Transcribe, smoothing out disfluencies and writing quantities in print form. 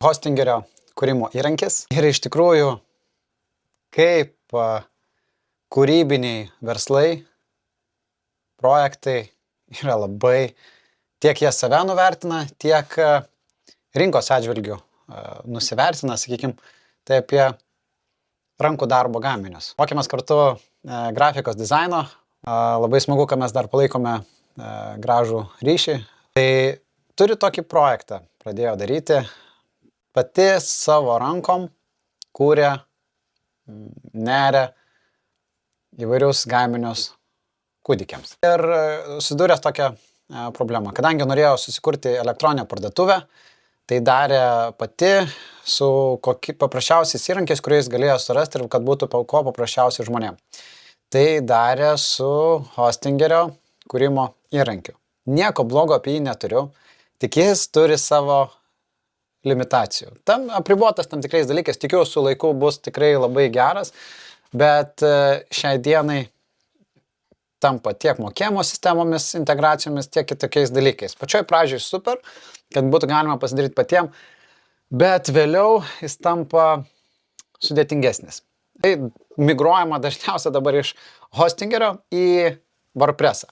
hostingerio kūrimo įrankis. Ir iš tikrųjų, kaip kūrybiniai verslai, projektai yra labai, tiek jie save nuvertina, tiek rinkos atžvilgių nusivertina, sakykime, tai apie rankų darbo gaminius. Mokėmės kartu grafikos dizaino. Labai smagu, kad mes dar palaikome gražų ryšį. Tai turi tokį projektą, pradėjo daryti, pati savo rankom kūrė, neria įvairius gaminius kūdikiams. Ir susidūręs tokią problemą. Kadangi norėjau susikurti elektroninę parduotuvę, tai darė pati su paprasčiausiais įrankiais, kuriais galėjo surasti ir kad būtų kuo paprasčiausiai žmonėm. Tai darė su hostingerio kūrimo įrankiu. Nieko blogo apie jį neturiu, tik jis turi savo limitacijų. Tam apribotas tam tikrais dalykais, tikiu, su laiku bus tikrai labai geras, bet šiai dienai tampa tiek mokėjimo sistemomis, integracijomis, tiek kitokiais dalykais. Pačioj pradžioj super, kad būtų galima pasidaryti patiem, bet vėliau jis tampa sudėtingesnis. Tai migruojama dažniausiai dabar iš hostingerio į WordPressą.